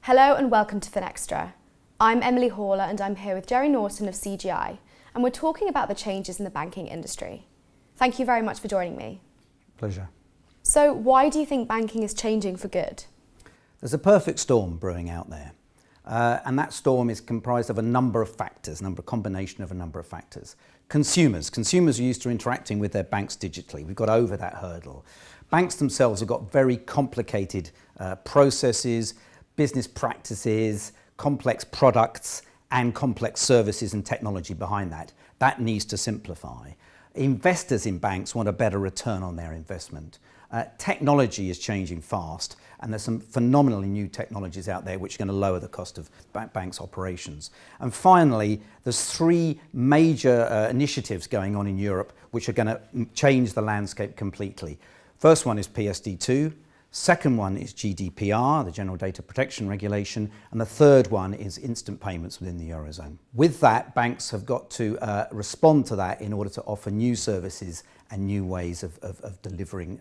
Hello and welcome to Finextra. I'm Emily Haller and I'm here with Jerry Norton of CGI, and we're talking about the changes in the banking industry. Thank you very much for joining me. Pleasure. So why do you think banking is changing for good? There's a perfect storm brewing out there. And that storm is comprised of a number of factors, combination of a number of factors. Consumers are used to interacting with their banks digitally. We've got over that hurdle. Banks themselves have got very complicated processes, business practices, complex products and complex services and technology behind that. That needs to simplify. Investors in banks want a better return on their investment. Technology is changing fast, and there's some phenomenally new technologies out there which are going to lower the cost of banks' operations. And finally, there's three major initiatives going on in Europe which are going to change the landscape completely. First one is PSD2. Second one is GDPR, the General Data Protection Regulation, and the third one is instant payments within the Eurozone. With that, banks have got to respond to that in order to offer new services and new ways of delivering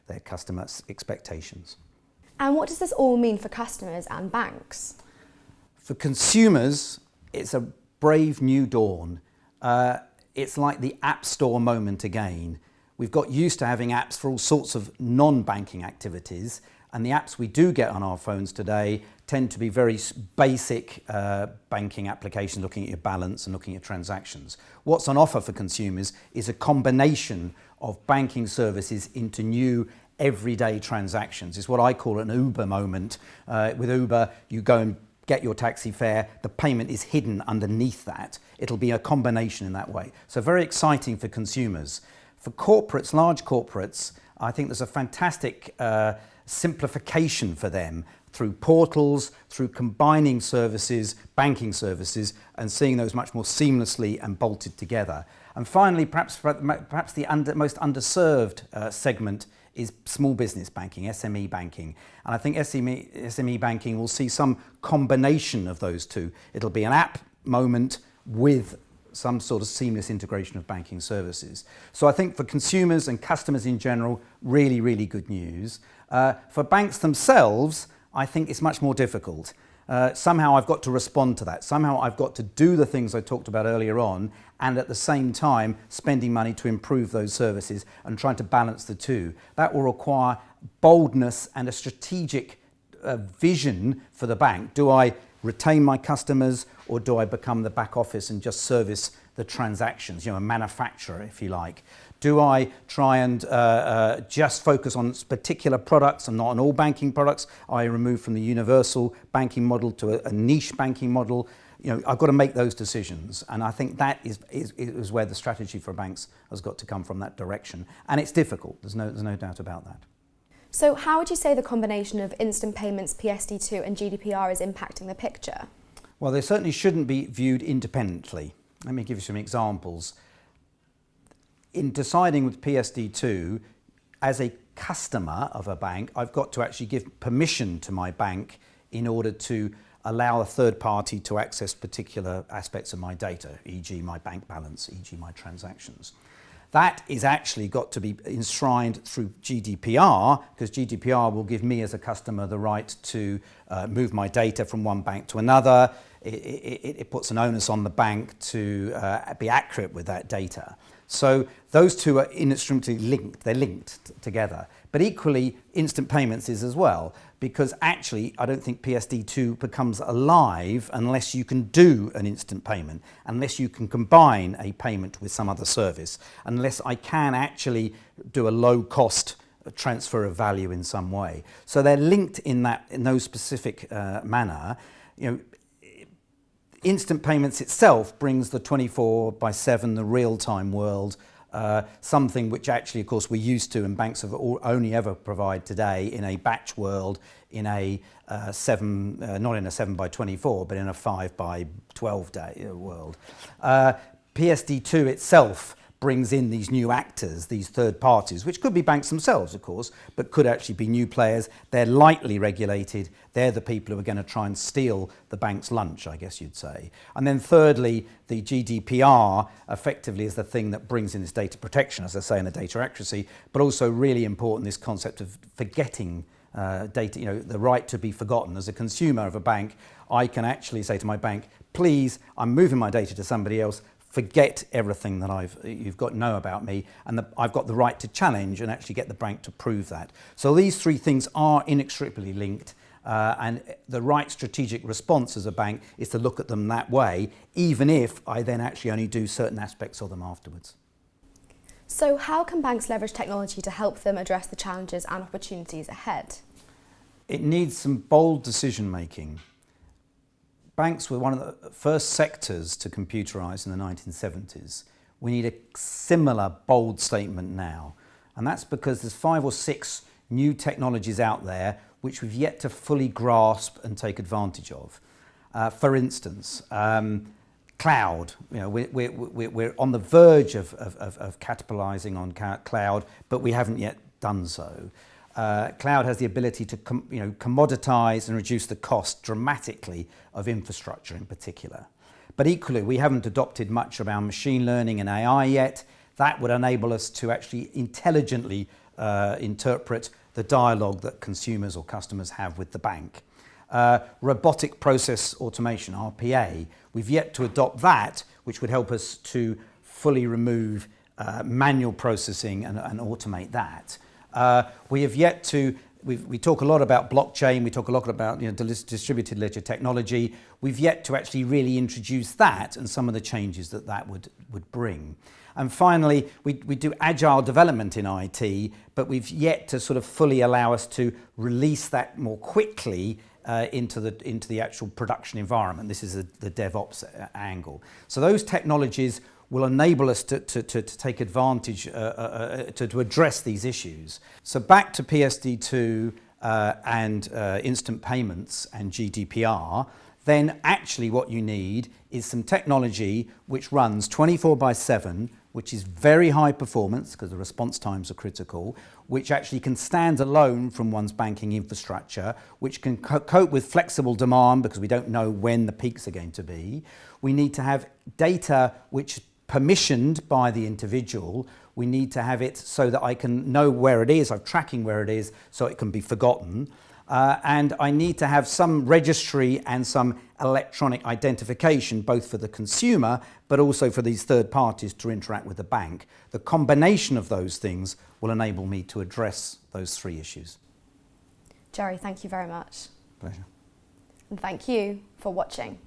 their customers' expectations. And what does this all mean for customers and banks? For consumers, it's a brave new dawn. It's like the App Store moment again. We've got used to having apps for all sorts of non-banking activities, and the apps we do get on our phones today tend to be very basic banking applications, looking at your balance and looking at transactions. What's on offer for consumers is a combination of banking services into new everyday transactions. It's what I call an Uber moment. With Uber, you go and get your taxi fare, the payment is hidden underneath that. It'll be a combination in that way. So very exciting for consumers. For corporates, large corporates, I think there's a fantastic simplification for them through portals, through combining services, banking services, and seeing those much more seamlessly and bolted together. And finally, perhaps the most underserved segment is small business banking, SME banking. And I think SME banking will see some combination of those two. It'll be an app moment with some sort of seamless integration of banking services. So I think for consumers and customers in general, really, really good news. For banks themselves, I think it's much more difficult. Somehow I've got to respond to that. Somehow I've got to do the things I talked about earlier on, and at the same time spending money to improve those services and trying to balance the two. That will require boldness and a strategic vision for the bank. Do I retain my customers, or do I become the back office and just service the transactions, a manufacturer, if you like? Do I try and just focus on particular products and not on all banking products? I remove from the universal banking model to a niche banking model. I've got to make those decisions, and I think that is where the strategy for banks has got to come from, that direction. And it's difficult. There's no doubt about that. So how would you say the combination of instant payments, PSD2 and GDPR is impacting the picture? Well, they certainly shouldn't be viewed independently. Let me give you some examples. In deciding with PSD2, as a customer of a bank, I've got to actually give permission to my bank in order to allow a third party to access particular aspects of my data, e.g. my bank balance, e.g. my transactions. That is actually got to be enshrined through GDPR, because GDPR will give me as a customer the right to move my data from one bank to another. It puts an onus on the bank to be accurate with that data. So those two are inextricably linked. They're linked together. But equally, instant payments is as well, because actually I don't think PSD2 becomes alive unless you can do an instant payment, unless you can combine a payment with some other service, unless I can actually do a low-cost transfer of value in some way. So they're linked in those specific manner. Instant payments itself brings the 24/7, the real-time world, something which actually, of course, we're used to, and banks have only ever provide today in a batch world, in a not in a 7/24, but in a 5/12 day world. PSD2 itself brings in these new actors, these third parties, which could be banks themselves, of course, but could actually be new players. They're lightly regulated. They're the people who are going to try and steal the bank's lunch, I guess you'd say. And then thirdly, the GDPR effectively is the thing that brings in this data protection, as I say, and the data accuracy, but also really important, this concept of forgetting data, the right to be forgotten. As a consumer of a bank, I can actually say to my bank, please, I'm moving my data to somebody else, forget everything that you've got to know about me, and I've got the right to challenge and actually get the bank to prove that. So these three things are inextricably linked, and the right strategic response as a bank is to look at them that way, even if I then actually only do certain aspects of them afterwards. So how can banks leverage technology to help them address the challenges and opportunities ahead? It needs some bold decision making. Banks were one of the first sectors to computerise in the 1970s. We need a similar bold statement now. And that's because there's 5 or 6 new technologies out there which we've yet to fully grasp and take advantage of. For instance, cloud. We're on the verge of capitalising on cloud, but we haven't yet done so. Cloud has the ability to commoditise and reduce the cost dramatically of infrastructure in particular. But equally, we haven't adopted much around machine learning and AI yet. That would enable us to actually intelligently interpret the dialogue that consumers or customers have with the bank. Robotic process automation, RPA, we've yet to adopt that, which would help us to fully remove manual processing and automate that. We have yet to, we talk a lot about blockchain, we talk a lot about distributed ledger technology. We've yet to actually really introduce that and some of the changes that would bring. And finally, we do agile development in IT, but we've yet to sort of fully allow us to release that more quickly into the actual production environment. This is the DevOps angle. So those technologies will enable us to take advantage, to address these issues. So back to PSD2 and instant payments and GDPR, then actually what you need is some technology which runs 24/7, which is very high performance because the response times are critical, which actually can stand alone from one's banking infrastructure, which can cope with flexible demand because we don't know when the peaks are going to be. We need to have data which is permissioned by the individual. We need to have it so that I can know where it is, I'm tracking where it is, so it can be forgotten. And I need to have some registry and some electronic identification, both for the consumer, but also for these third parties to interact with the bank. The combination of those things will enable me to address those 3 issues. Jerry, thank you very much. Pleasure. And thank you for watching.